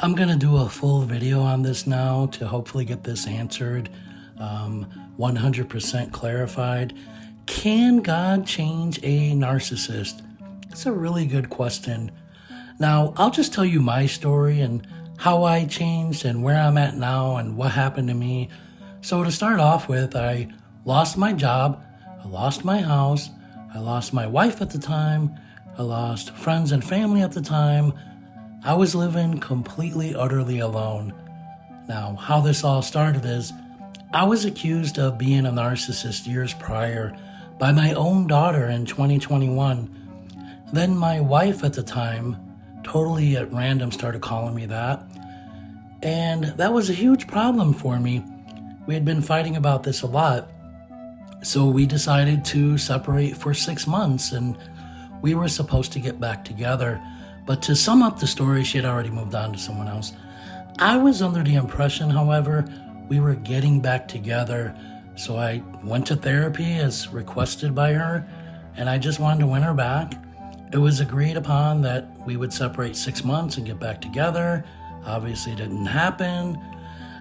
I'm going to do a full video on this now to hopefully get this answered, 100% clarified. Can God change a narcissist? It's a really good question. Now, I'll just tell you my story and how I changed and where I'm at now and what happened to me. So to start off with, I lost my job, I lost my house, I lost my wife at the time, I lost friends and family at the time. I was living completely, utterly alone. Now, how this all started is, I was accused of being a narcissist years prior by my own daughter in 2021. Then my wife at the time, totally at random, started calling me that. And that was a huge problem for me. We had been fighting about this a lot. So we decided to separate for 6 months, and we were supposed to get back together. But to sum up the story, she had already moved on to someone else. I was under the impression, however, we were getting back together. So I went to therapy as requested by her, and I just wanted to win her back. It was agreed upon that we would separate 6 months and get back together. Obviously, it didn't happen.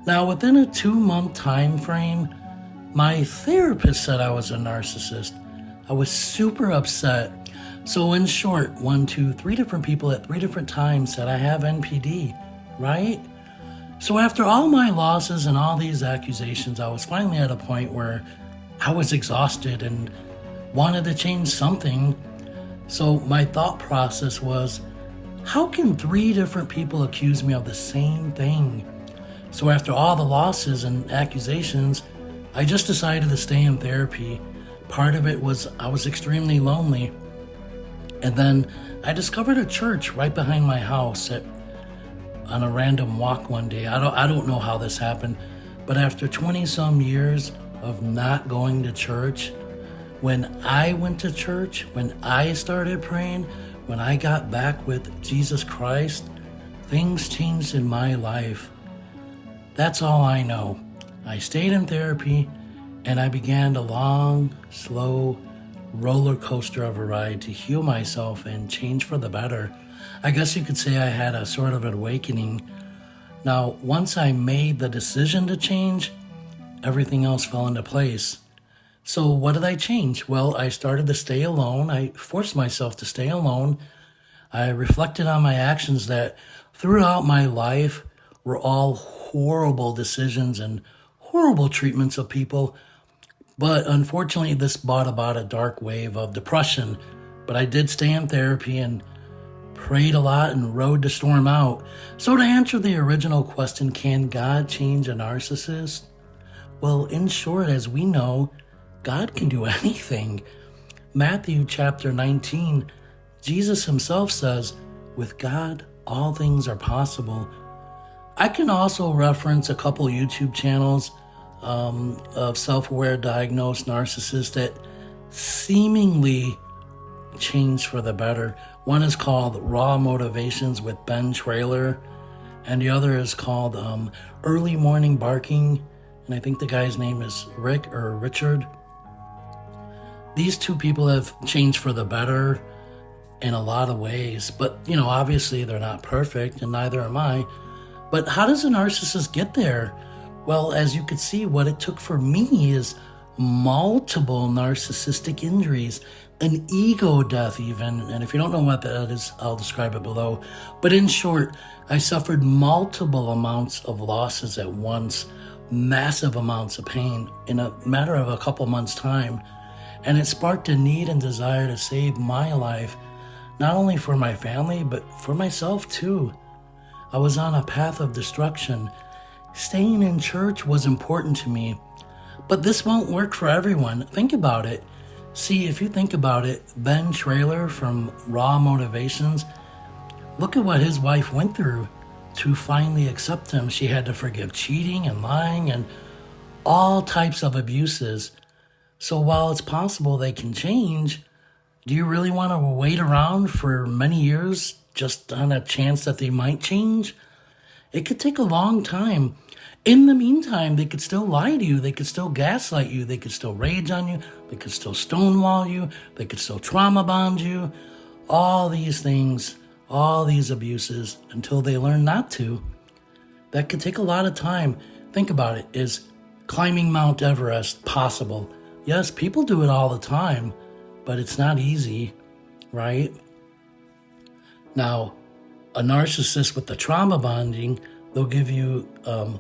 Now, within a 2-month time frame, my therapist said I was a narcissist. I was super upset. So in short, 1, 2, 3 different people at 3 different times said I have NPD, right? So after all my losses and all these accusations, I was finally at a point where I was exhausted and wanted to change something. So my thought process was, how can 3 different people accuse me of the same thing? So after all the losses and accusations, I just decided to stay in therapy. Part of it was I was extremely lonely. And then I discovered a church right behind my house on a random walk one day. I don't know how this happened, but after 20 some years of not going to church, when I went to church, when I started praying, when I got back with Jesus Christ, things changed in my life. That's all I know. I stayed in therapy and I began a long, slow roller coaster of a ride to heal myself and change for the better. I guess you could say I had a sort of an awakening. Now, once I made the decision to change, everything else fell into place. So what did I change? Well, I started to stay alone. I forced myself to stay alone. I reflected on my actions that throughout my life were all horrible decisions and horrible treatments of people. But unfortunately, this brought about a dark wave of depression. But I did stay in therapy and prayed a lot and rode the storm out. So to answer the original question, can God change a narcissist? Well, in short, as we know, God can do anything. Matthew chapter 19, Jesus himself says, with God, all things are possible. I can also reference a couple YouTube channels of self-aware diagnosed narcissists that seemingly change for the better. One is called Raw Motivations with Ben Trailer, and the other is called Early Morning Barking, and I think the guy's name is Rick or Richard. These 2 people have changed for the better in a lot of ways, but obviously they're not perfect, and neither am I. But how does a narcissist get there? Well, as you could see, what it took for me is multiple narcissistic injuries, an ego death even, and if you don't know what that is, I'll describe it below. But in short, I suffered multiple amounts of losses at once, massive amounts of pain in a matter of a couple months' time, and it sparked a need and desire to save my life, not only for my family, but for myself too. I was on a path of destruction. Staying in church was important to me, but this won't work for everyone. Think about it. See, if you think about it, Ben Trailer from Raw Motivations, look at what his wife went through to finally accept him. She had to forgive cheating and lying and all types of abuses. So while it's possible they can change, do you really want to wait around for many years just on a chance that they might change? It could take a long time. In the meantime, they could still lie to you. They could still gaslight you. They could still rage on you. They could still stonewall you. They could still trauma bond you. All these things, all these abuses, until they learn not to. that could take a lot of time. Think about it. Is climbing Mount Everest possible? Yes, people do it all the time, but it's not easy, right? Now, a narcissist with the trauma bonding, they'll give you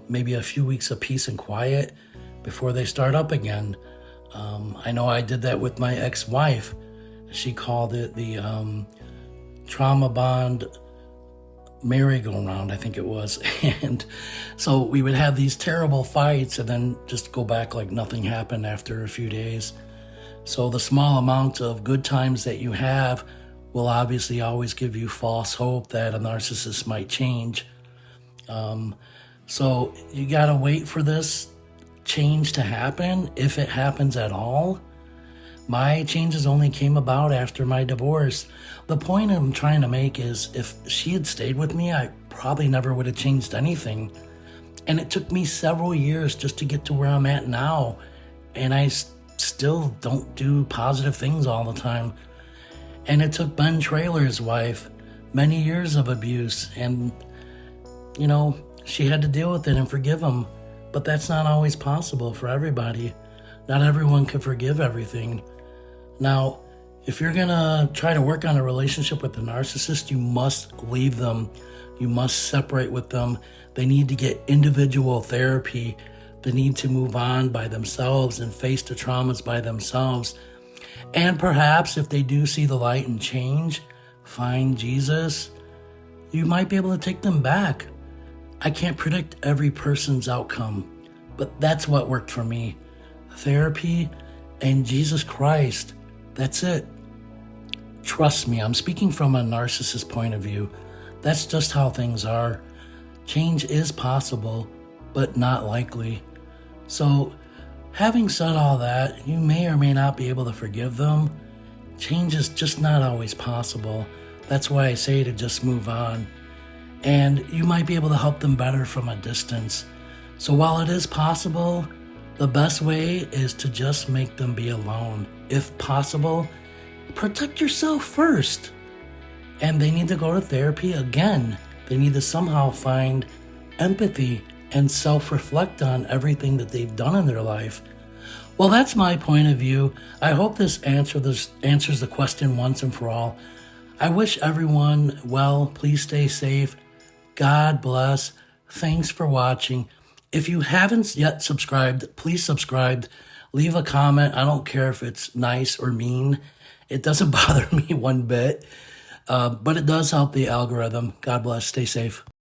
maybe a few weeks of peace and quiet before they start up again. I know I did that with my ex-wife. She called it the trauma bond merry-go-round, I think it was. And so we would have these terrible fights and then just go back like nothing happened after a few days. So the small amount of good times that you have will obviously always give you false hope that a narcissist might change. So you gotta wait for this change to happen, if it happens at all. My changes only came about after my divorce. The point I'm trying to make is if she had stayed with me, I probably never would have changed anything. And it took me several years just to get to where I'm at now. And I still don't do positive things all the time. And it took Ben Traylor's wife many years of abuse. And, you know, she had to deal with it and forgive him. But that's not always possible for everybody. Not everyone can forgive everything. Now, if you're gonna try to work on a relationship with a narcissist, you must leave them. You must separate with them. They need to get individual therapy. They need to move on by themselves and face the traumas by themselves. And perhaps if they do see the light and change, find Jesus, you might be able to take them back. I can't predict every person's outcome, but that's what worked for me. Therapy and Jesus Christ. That's it. Trust me, I'm speaking from a narcissist point of view. That's just how things are. Change is possible, but not likely. So, having said all that, you may or may not be able to forgive them. Change is just not always possible. That's why I say to just move on. And you might be able to help them better from a distance. So while it is possible, the best way is to just make them be alone. If possible, protect yourself first. And they need to go to therapy again. They need to somehow find empathy and self-reflect on everything that they've done in their life. Well, that's my point of view. I hope this answers the question once and for all. I wish everyone well. Please stay safe. God bless. Thanks for watching. If you haven't yet subscribed, please subscribe. Leave a comment. I don't care if it's nice or mean. It doesn't bother me one bit, but it does help the algorithm. God bless. Stay safe.